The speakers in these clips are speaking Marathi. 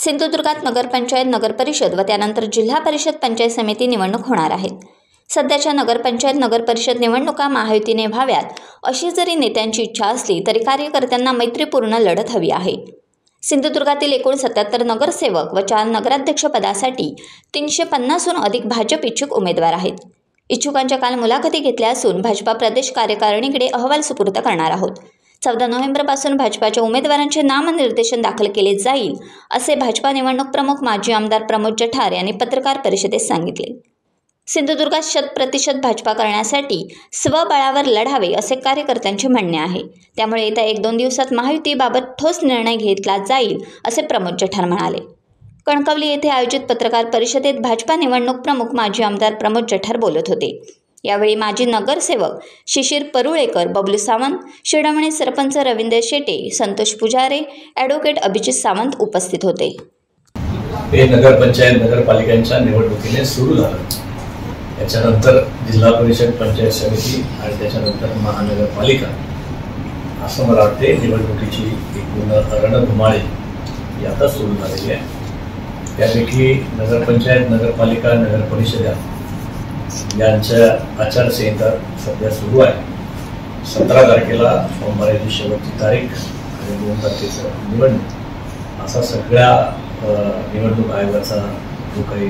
सिंधुदुर्गात नगरपंचायत, नगरपरिषद व त्यानंतर जिल्हा परिषद पंचायत समिती निवडणूक होणार आहेत. सध्याच्या नगरपंचायत, नगरपरिषद निवडणुका महायुतीने व्हाव्यात अशी जरी नेत्यांची इच्छा असली तरी कार्यकर्त्यांना मैत्रीपूर्ण लढत हवी आहे. सिंधुदुर्गातील एकूण 77 नगरसेवक व 4 नगराध्यक्ष पदासाठी 350हून अधिक भाजप इच्छुक उमेदवार आहेत. इच्छुकांच्या काल मुलाखती घेतल्या असून भाजपा प्रदेश कार्यकारिणीकडे अहवाल सुपूर्द करणार आहोत. 14 नोव्हेंबरपासून भाजपाच्या उमेदवारांचे नामनिर्देशन दाखल केले जाईल असे भाजपा निवडणूक प्रमुख माजी आमदार प्रमोद जठार यांनी पत्रकार परिषदेत सांगितले. सिंधुदुर्गात 100% भाजपा करण्यासाठी स्वबळावर लढावे असे कार्यकर्त्यांचे म्हणणे आहे. त्यामुळे येत्या 1-2 दिवसात महायुतीबाबत ठोस निर्णय घेतला जाईल असे प्रमोद जठार म्हणाले. कणकवली येथे आयोजित पत्रकार परिषदेत भाजपा निवडणूक प्रमुख माजी आमदार प्रमोद जठार बोलत होते. यावेळी माजी नगरसेवक शिशिर परुळेकर, बबलू सावंत, शिडमणे सरपंच रवींद्र शेटे, संतोष पुजारे, ॲडव्होकेट अभिजित सावंत उपस्थित होते. हे नगरपंचायत, नगरपालिकांच्या निवडणुकीने सुरू झालं. त्याच्यानंतर जिल्हा परिषद, पंचायत समिती आणि त्याच्यानंतर महानगरपालिका असं मला वाटते निवडणुकीची एकूण रणधुमाळी ही आता सुरू झालेली आहे. त्यापैकी नगरपंचायत, नगरपालिका, नगरपरिषदा यांच्या आचारसंहिता सध्या सुरू आहे. 17 तारखेला सोमवारची शेवटची तारीख आणि 2 तारखेचं निवडणूक असा सगळ्या निवडणूक आयोगाचा जो काही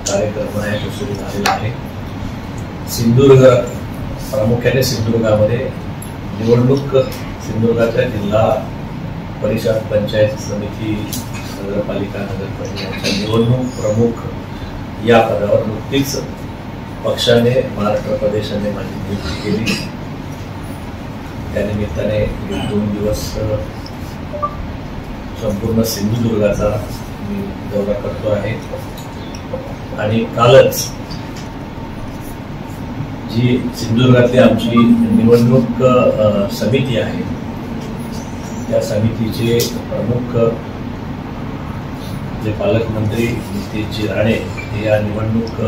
कार्यक्रम आहे तो सुरू झालेला आहे. सिंधुदुर्ग, प्रामुख्याने सिंधुदुर्गामध्ये निवडणूक सिंधुदुर्गाच्या जिल्हा परिषद, पंचायत समिती, नगरपालिका, नगरपरिषदेच्या निवडणूक प्रमुख या पदावर नुकतीच पक्षाने, महाराष्ट्र प्रदेशाने माझी नियुक्ती केली. त्यानिमित्ताने 2 दिवस संपूर्ण सिंधुदुर्गाचा मी दौरा करतो आहे आणि कालच जी सिंधुदुर्गातली आमची निवडणूक समिती आहे त्या समितीचे प्रमुख जे पालकमंत्री नितेशजी राणे हे या निवडणूक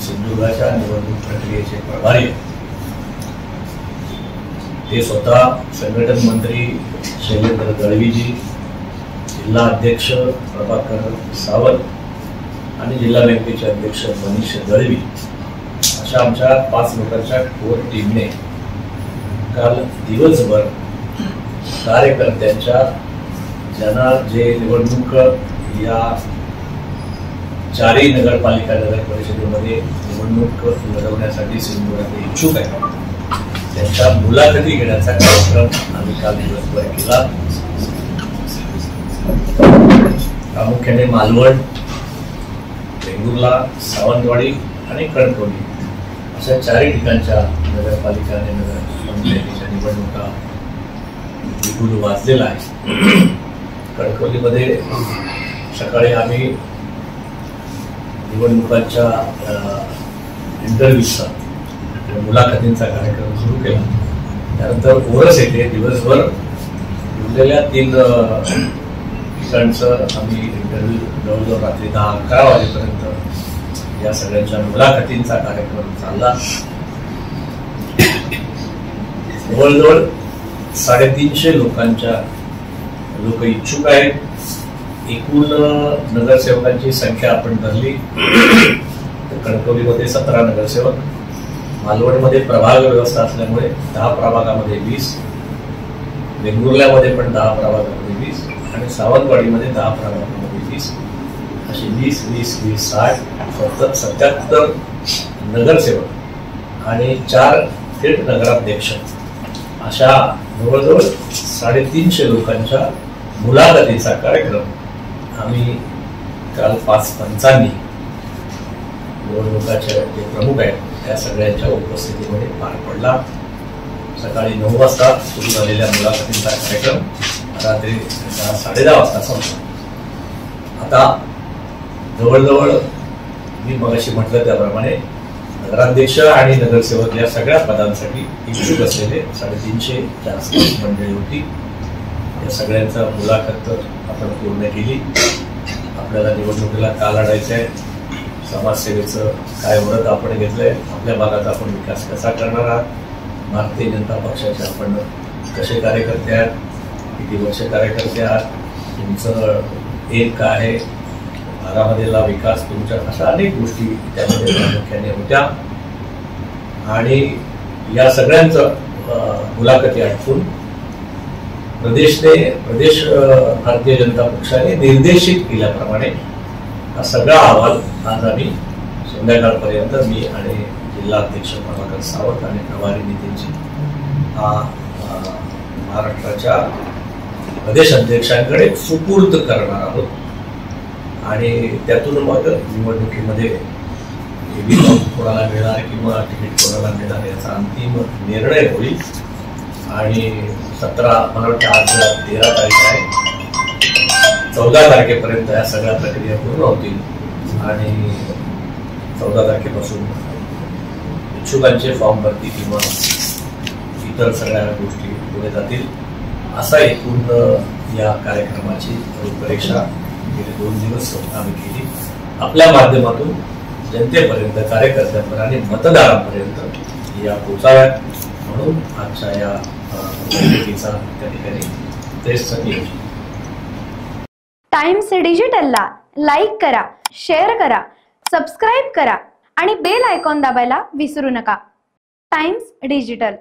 सिंधुदुर्गाच्या निवडणूक प्रक्रियेचे प्रभारी, ते स्वतः संघटन मंत्री शैलेंद्र दळवीजी, जिल्हा अध्यक्ष प्रभाकर सावंत आणि जिल्हा बँकेचे अध्यक्ष मनीष दळवी अशा आमच्या 5 लोकांच्या कोर टीमने काल दिवसभर कार्यकर्त्यांच्या ज्यांना जे निवडणूक या 4ही नगरपालिका, नगरपरिषदेमध्ये निवडणूक लढवण्यासाठी सिंधुदुर्गात इच्छुक आहेत त्यांच्या मुलाखती घेण्याचा कार्यक्रम आम्ही काल दिवसभर केला. प्रामुख्याने मालवण, वेंगुर्ला, सावंतवाडी आणि कणकवली अशा 4ही ठिकाणच्या नगरपालिका आणि नगरपंचायतीच्या निवडणुका विपुल वाजलेला आहे. कणकवलीमध्ये सकाळी आम्ही निवडणुकांच्या इंटरव्ह्यूचा, मुलाखतींचा कार्यक्रम सुरू केला. त्यानंतर ओरस येथे दिवसभर उरलेल्या 3 ठिकाणचं आम्ही इंटरव्ह्यू जवळजवळ रात्री 10-11 वाजेपर्यंत या सगळ्यांच्या मुलाखतींचा कार्यक्रम चालला. जवळजवळ 350 लोक इच्छुक आहेत. एकूण नगरसेवकांची संख्या आपण धरली तर कणकवलीमध्ये 17 नगरसेवक, मालवणमध्ये प्रभाग व्यवस्था असल्यामुळे 10 प्रभागामध्ये 20, वेंगुर्ल्यामध्ये पण 10 प्रभागामध्ये 20 आणि सावंतवाडीमध्ये 10 प्रभागामध्ये 20 अशी 20-20-20 60 77 नगरसेवक आणि 4 थेट नगराध्यक्ष अशा जवळजवळ 350 लोकांच्या मुलाखतीचा कार्यक्रम आम्ही काल 5 पंचांनी निवडणुकाचे जे प्रमुख आहेत त्या सगळ्यांच्या उपस्थितीमध्ये पार पडला. सकाळी 9 वाजता सुरू झालेल्या मुलाखतींचा कार्यक्रम रात्री 10-10:30 वाजता संपला. आता जवळजवळ मी मगाशी म्हटलं त्याप्रमाणे नगराध्यक्ष आणि नगरसेवक या सगळ्या पदांसाठी इच्छुक असलेले 350 जास्त मंडळी होती. या सगळ्यांचा मुलाखत आपण पूर्ण केली. आपल्याला निवडणुकीला का लढायचं आहे, समाजसेवेचं काय व्रत आपण घेतलंय, आपल्या भागात आपण विकास कसा करणार आहात, भारतीय जनता पक्षाचे आपण कसे कार्यकर्ते आहात, किती वर्ष कार्यकर्ते आहात, तुमचं एक आहे भागामधला विकास तुमच्या, अशा अनेक गोष्टी त्यामध्ये प्रामुख्याने होत्या. आणि या सगळ्यांचं मुलाखती आठवून प्रदेश भारतीय जनता पक्षाने निर्देशित केल्याप्रमाणे हा सगळा अहवाल आज आम्ही संध्याकाळपर्यंत मी आणि जिल्हा अध्यक्ष प्रभाकर सावंत आणि प्रभारी नितीनजी हा महाराष्ट्राच्या प्रदेश अध्यक्षांकडे सुपूर्द करणार आहोत. आणि त्यातून मग निवडणुकीमध्ये कोणाला मिळणार किंवा तिकीट कोणाला मिळणार याचा अंतिम निर्णय होईल. आणि 17 मला वाटतं आज 13 तारीख आहे, 14 तारखेपर्यंत या सगळ्या प्रक्रिया पूर्ण होतील. आणि 14 तारखेपासून इच्छुकांचे फॉर्म भरती किंवा इतर सगळ्या गोष्टी पुढे जातील. असा एकूण या कार्यक्रमाची रूपरेषा गेले 2 दिवस आम्ही केली. आपल्या माध्यमातून जनतेपर्यंत, कार्यकर्त्यांपर्यंत आणि मतदारांपर्यंत या पोचाव्यात म्हणून आजच्या या बैठकीचा त्या ठिकाणी प्रेसचं नियोजन. टाइम्स डिजिटलला लाईक करा, शेअर करा, सबस्क्राईब करा आणि बेल आयकॉन दाबायला विसरू नका. Times digital.